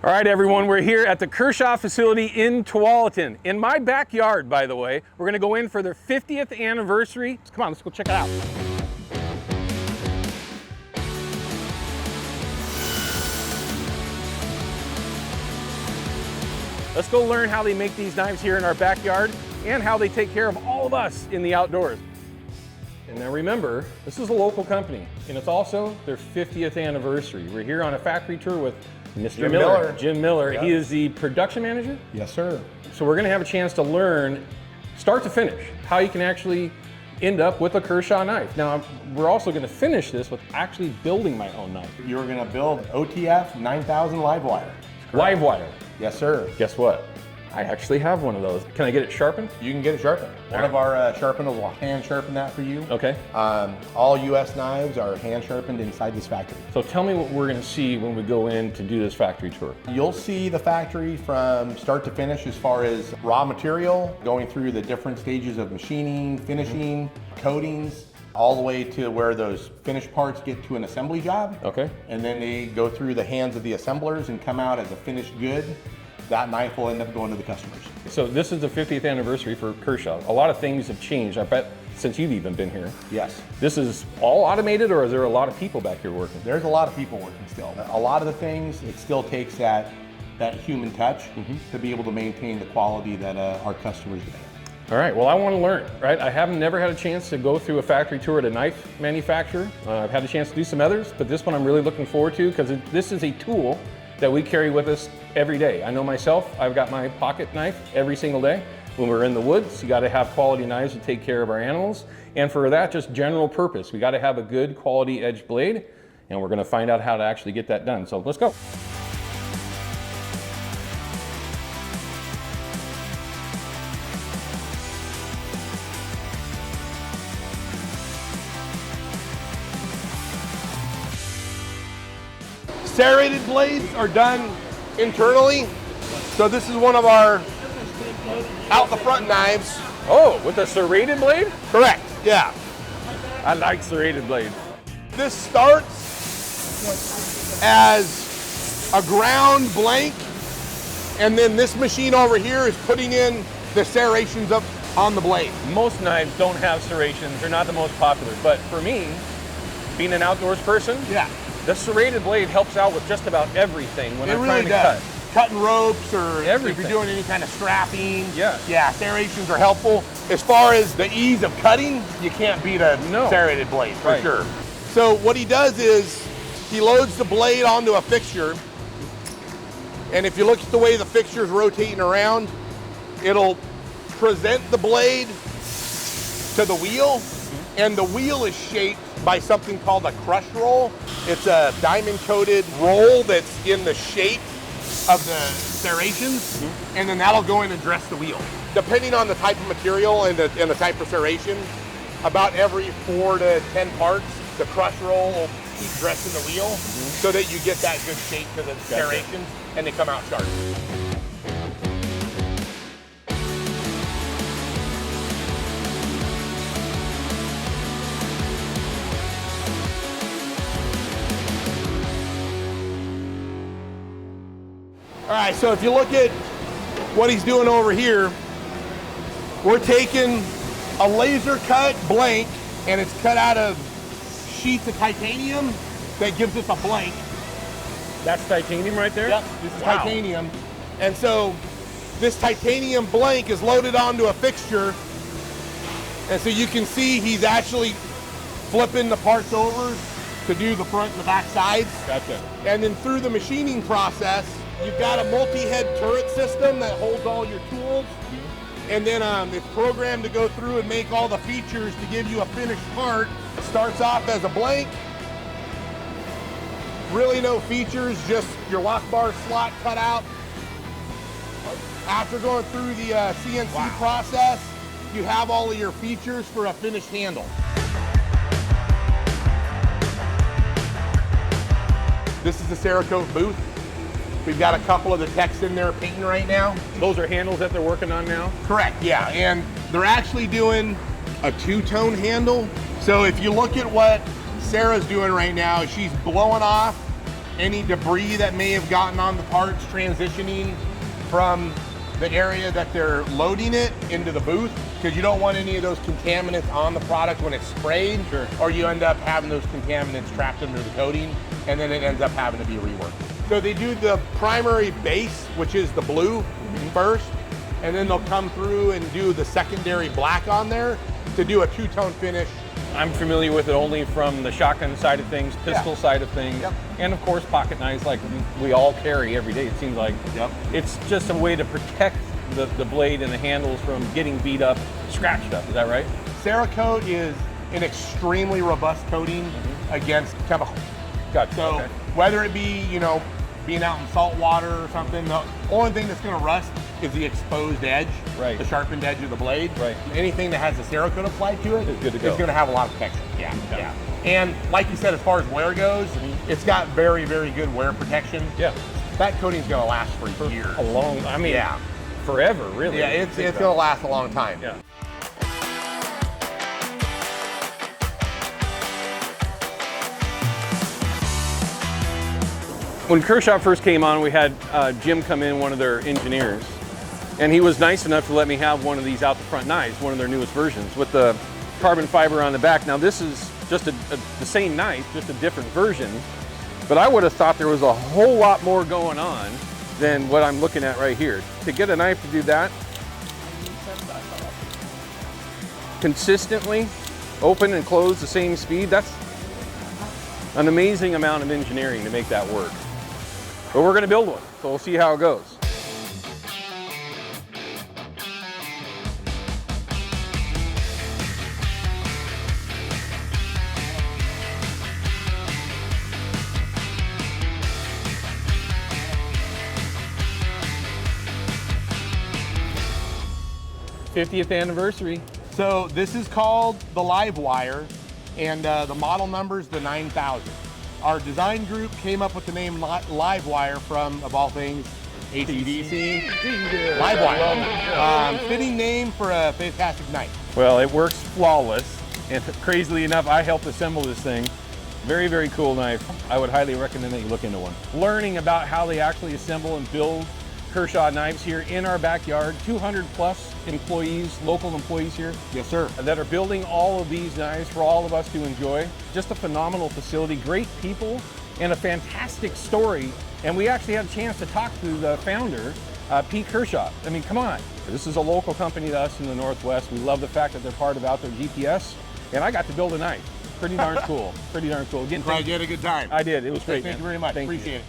All right, everyone, we're here at the Kershaw facility in Tualatin. In my backyard, by the way. We're gonna go in for their 50th anniversary. Come on, let's go check it out. Let's go learn how they make these knives here in our backyard and how they take care of all of us in the outdoors. And now remember, this is a local company and it's also their 50th anniversary. We're here on a factory tour with Mr. Miller. Jim Miller. Yep. He is the production manager? Yes, sir. So we're gonna have a chance to learn, start to finish, how you can actually end up with a Kershaw knife. Now, we're also gonna finish this with actually building my own knife. You're gonna build OTF 9000 Livewire. Livewire. Yes, sir. Guess what? I actually have one of those. Can I get it sharpened? You can get it sharpened. One of our sharpeners will hand sharpen that for you. Okay. All US knives are hand sharpened inside this factory. So tell me what we're gonna see when we go in to do this factory tour. You'll see the factory from start to finish as far as raw material, going through the different stages of machining, finishing, coatings, all the way to where those finished parts get to an assembly job. Okay. And then they go through the hands of the assemblers and come out as a finished good. That knife will end up going to the customers. So this is the 50th anniversary for Kershaw. A lot of things have changed, I bet, since you've even been here. Yes. This is all automated, or is there a lot of people back here working? There's a lot of people working still. A lot of the things, it still takes that human touch to be able to maintain the quality that our customers demand. All right, well, I want to learn, right? I haven't never had a chance to go through a factory tour at a knife manufacturer. I've had a chance to do some others, but this one I'm really looking forward to because this is a tool that we carry with us every day. I know myself, I've got my pocket knife every single day. When we're in the woods, you gotta have quality knives to take care of our animals. And for that, just general purpose, we gotta have a good quality edge blade, and we're gonna find out how to actually get that done. So let's go. Serrated blades are done internally. So this is one of our out the front knives. Oh, with a serrated blade? Correct, yeah. I like serrated blades. This starts as a ground blank, and then this machine over here is putting in the serrations up on the blade. Most knives don't have serrations. They're not the most popular, but for me, being an outdoors person, yeah, the serrated blade helps out with just about everything when I'm really trying to cut. Cutting ropes or everything. If you're doing any kind of strapping. Yeah. Yeah, serrations are helpful. As far as the ease of cutting, you can't beat a serrated blade for sure. So what he does is he loads the blade onto a fixture, and if you look at the way the fixture's rotating around, it'll present the blade to the wheel, and the wheel is shaped by something called a crush roll. It's a diamond coated roll that's in the shape of the serrations, and then that'll go in and dress the wheel. Depending on the type of material and the type of serration, about every 4 to 10 parts, the crush roll will keep dressing the wheel so that you get that good shape to the serrations and they come out sharp. All right, so if you look at what he's doing over here, we're taking a laser cut blank, and it's cut out of sheets of titanium that gives us a blank. That's titanium right there? Yep, this is titanium. And so this titanium blank is loaded onto a fixture, and so you can see he's actually flipping the parts over to do the front and the back sides. Gotcha. And then through the machining process, you've got a multi-head turret system that holds all your tools, and then it's programmed to go through and make all the features to give you a finished part. It starts off as a blank, really no features, just your lock bar slot cut out. After going through the CNC process, you have all of your features for a finished handle. This is the Cerakote booth. We've got a couple of the techs in there painting right now. Those are handles that they're working on now? Correct, yeah. And they're actually doing a two-tone handle. So if you look at what Sarah's doing right now, she's blowing off any debris that may have gotten on the parts transitioning from the area that they're loading it into the booth, because you don't want any of those contaminants on the product when it's sprayed, or you end up having those contaminants trapped under the coating, and then it ends up having to be reworked. So they do the primary base, which is the blue first, and then they'll come through and do the secondary black on there to do a two-tone finish. I'm familiar with it only from the shotgun side of things, pistol side of things, and of course pocket knives like we all carry every day, it seems like. It's just a way to protect the blade and the handles from getting beat up, scratched up, is that right? Cerakote is an extremely robust coating against chemicals. Gotcha. So whether it be, you know, being out in salt water or something, the only thing that's gonna rust is the exposed edge, the sharpened edge of the blade. Anything that has a Cerakote applied to it is good to go. It's gonna have a long protection. And like you said, as far as wear goes, it's got very, very good wear protection. That coating's gonna last for years. A long, I mean, forever, really. Yeah, it's gonna last a long time. When Kershaw first came on, we had Jim come in, one of their engineers, and he was nice enough to let me have one of these out the front knives, one of their newest versions, with the carbon fiber on the back. Now this is just the same knife, just a different version, but I would have thought there was a whole lot more going on than what I'm looking at right here. To get a knife to do that consistently, open and close the same speed, that's an amazing amount of engineering to make that work. But we're gonna build one, so we'll see how it goes. '50th anniversary. So this is called the Livewire, and the model number's the 9000. Our design group came up with the name Livewire from, of all things, AC/DC. Livewire. Fitting name for a fantastic knife. Well, it works flawless, and crazily enough, I helped assemble this thing. Very, very cool knife. I would highly recommend that you look into one. Learning about how they actually assemble and build Kershaw knives here in our backyard. 200 plus employees, local employees here. Yes, sir. That are building all of these knives for all of us to enjoy. Just a phenomenal facility, great people, and a fantastic story. And we actually had a chance to talk to the founder, Pete Kershaw. I mean, come on. This is a local company to us in the Northwest. We love the fact that they're part of Outdoor GPS, and I got to build a knife. Pretty darn cool. Pretty darn cool. Again, you had a good time. I did. It was great. Thank you very much. Appreciate it.